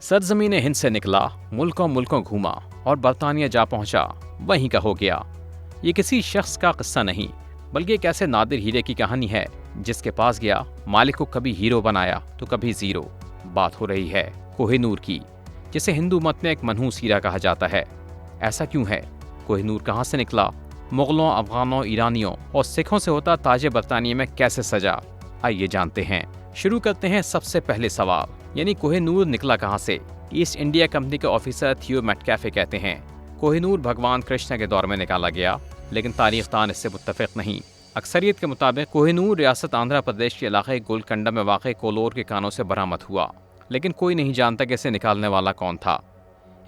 सरजमीन हिंद से निकला, मुल्कों मुल्कों घूमा और बरतानिया जा पहुंचा, वहीं का हो गया। ये किसी शख्स का किस्सा नहीं, बल्कि एक ऐसे नादिर हीरे की कहानी है जिसके पास गया, मालिक को कभी हीरो बनाया तो कभी जीरो। बात हो रही है कोहिनूर की, जिसे हिंदू मत में एक मनहूस हीरा कहा जाता है। ऐसा क्यों है? कोहिनूर कहाँ से निकला? मुगलों, अफगानों, ईरानियों और सिखों से होता ताजे बरतानिया में कैसे सजा? आइए जानते हैं। शुरू करते हैं सबसे पहले सवाल, यानी कोहिनूर निकला कहाँ से? ईस्ट इंडिया कंपनी के ऑफिसर थियो मेटकैफे कहते हैं कोहिनूर भगवान कृष्ण के दौर में निकाला गया, लेकिन तारीखदान इससे मुत्तफिक नहीं। अक्सरियत के मुताबिक कोहिनूर रियासत आंध्र प्रदेश के इलाके गोलकंडा में वाक़ कोलोर के कानों से बरामद हुआ, लेकिन कोई नहीं जानता कि इसे निकालने वाला कौन था।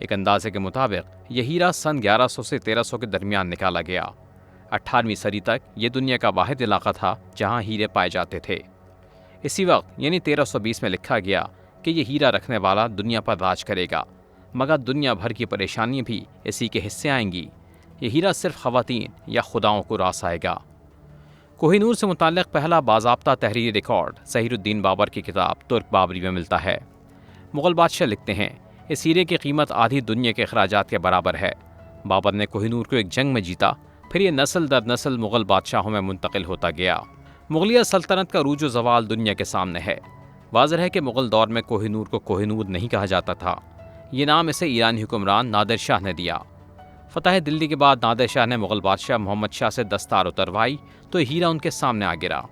एक अंदाजे के मुताबिक यह हीरा सन 1100 से 1300 के दरमियान निकाला गया। 18वीं सदी तक ये दुनिया का वाहिद इलाका था जहाँ हीरे पाए जाते थे। इसी वक्त यानी 1320 में लिखा गया कि ये हीरा रखने वाला दुनिया पर राज करेगा, मगर दुनिया भर की परेशानी भी इसी के हिस्से आएंगी। ये हीरा सिर्फ ख़वातीन या खुदाओं को रास आएगा। कोहिनूर से मुताल्लिक़ पहला बाज़ाब्ता तहरीरी रिकॉर्ड ज़हीरुद्दीन बाबर की किताब तुर्क बाबरी में मिलता है। मुग़ल बादशाह लिखते हैं इस हीरे की कीमत आधी दुनिया के अखराजात के बराबर है। बाबर ने कोहिनूर को एक जंग में जीता, फिर ये नस्ल दर नस्ल मुग़ल बादशाहों में मुंतकिल होता गया। मुग़लिया सल्तनत का रूज व ज़वाल दुनिया के सामने है। वाज़ेह है कि मुग़ल दौर में कोहिनूर को कोहिनूर नहीं कहा जाता था। ये नाम इसे ईरानी हुक्मरान नादिर शाह ने दिया। फ़तह दिल्ली के बाद नादिर शाह ने मुग़ल बादशाह मोहम्मद शाह से दस्तार उतरवाई तो हीरा उनके सामने आ गिरा।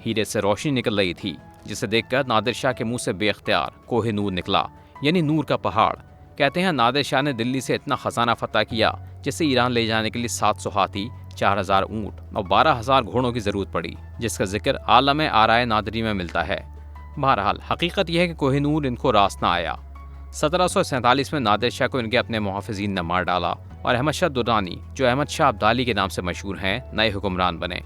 हीरे से रोशनी निकल रही थी, जिसे देखकर नादिर शाह के मुंह से बेख्तियार कोहिनूर निकला, यानी नूर का पहाड़। कहते हैं नादिर शाह ने दिल्ली से इतना खजाना फतह किया जिसे ईरान ले जाने के लिए 700 हाथी, 4000 ऊँट और 12000 घोड़ों की ज़रूरत पड़ी, जिसका जिक्र आलम आराए नादरी में मिलता है। बहरहाल हकीकत यह है कि कोहिनूर इनको रास न आया। 1747 में नादिर शाह को इनके अपने मुहाफ़िज़ीन ने मार डाला और अहमद शाह दुर्रानी, जो अहमद शाह अब्दाली के नाम से मशहूर हैं, नए हुक्मरान बने।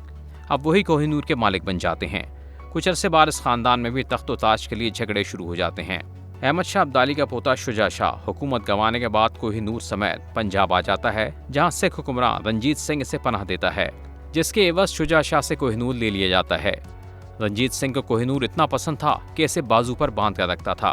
अब वही कोहिनूर के मालिक बन जाते हैं। कुछ अरसे बाद इस ख़ानदान में भी तख्त व ताज के लिए झगड़े शुरू हो जाते हैं। अहमद शाह अब्दाली का पोता शुजा शाह हुकूमत गंवाने के बाद कोहिनूर समेत पंजाब आ जाता है, जहाँ सिख हुक्मरान रंजीत सिंह इसे पनाह देता है, जिसके एवज शुजा शाह से कोहिनूर ले लिया जाता है। रंजीत सिंह को कोहिनूर इतना पसंद था कि इसे बाजू पर बांध कर रखता था।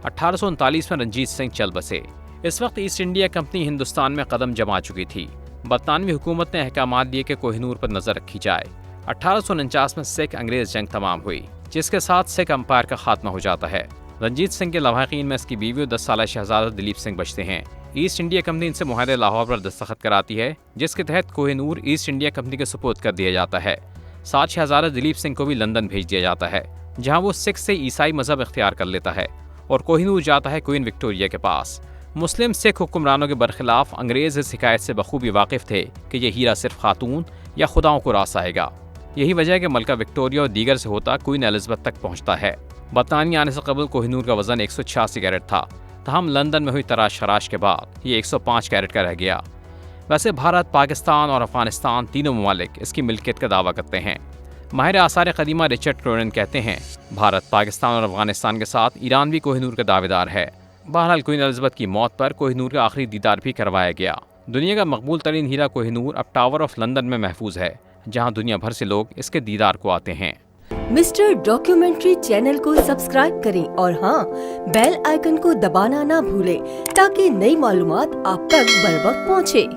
1839 में रंजीत सिंह चल बसे। इस वक्त ईस्ट इंडिया कंपनी हिंदुस्तान में कदम जमा चुकी थी। बरतानवी हुकूमत ने अहकामात दिए कि कोहिनूर पर नजर रखी जाए। 1849 में सिख अंग्रेज जंग तमाम हुई, जिसके साथ सिख अंपायर का खात्मा हो जाता है। रंजीत सिंह के लवाहिकीन में इसकी बीवी और 10 साल शहजादा दिलीप सिंह बचते हैं। ईस्ट इंडिया कंपनी इनसे मुआहदे लाहौर पर दस्तखत कराती है, जिसके तहत कोहिनूर ईस्ट इंडिया कंपनी के सुपुर्द कर दिया जाता है। साथ शहजादा दिलीप सिंह को भी लंदन भेज दिया जाता है, जहाँ वो सिख से ईसाई मजहब इख्तियार कर लेता है और कोहिनूर जाता है क्वीन विक्टोरिया के पास। मुस्लिम सिख हुक्मरानों के बरखिलाफ अंग्रेज इस शिकायत से बखूबी वाकिफ थे कि यह हीरा सिर्फ खातून या खुदाओं को रास आएगा। यही वजह है कि मलका विक्टोरिया और दीगर से होता क्वीन एलिज़ाबेथ तक पहुंचता है। बरतानिया आने से कबल कोहिनूर का वजन 186 कैरेट था, तहम लंदन में हुई तराश खराश के बाद ये 105 कैरेट का रह गया। वैसे भारत, पाकिस्तान और अफगानिस्तान तीनों ममालिक इसकी मिल्कियत का दावा करते हैं। माहिर आसार कदीमा रिचर्ड क्रोरन कहते हैं भारत, पाकिस्तान और अफगानिस्तान के साथ ईरान भी कोहिनूर का दावेदार है। बहरहाल क्वीन एलिज़ाबेथ की मौत पर कोहिनूर का आखिरी दीदार भी करवाया गया। दुनिया का मकबूल तरीन हीरा कोहिनूर अब टावर ऑफ लंदन में महफूज है, जहां दुनिया भर से लोग इसके दीदार को आते हैं। मिस्टर डॉक्यूमेंट्री चैनल को सब्सक्राइब करें और हाँ, बेल आइकन को दबाना ना भूलें ताकि नई मालूमात आप तक बर वक्त पहुँचे।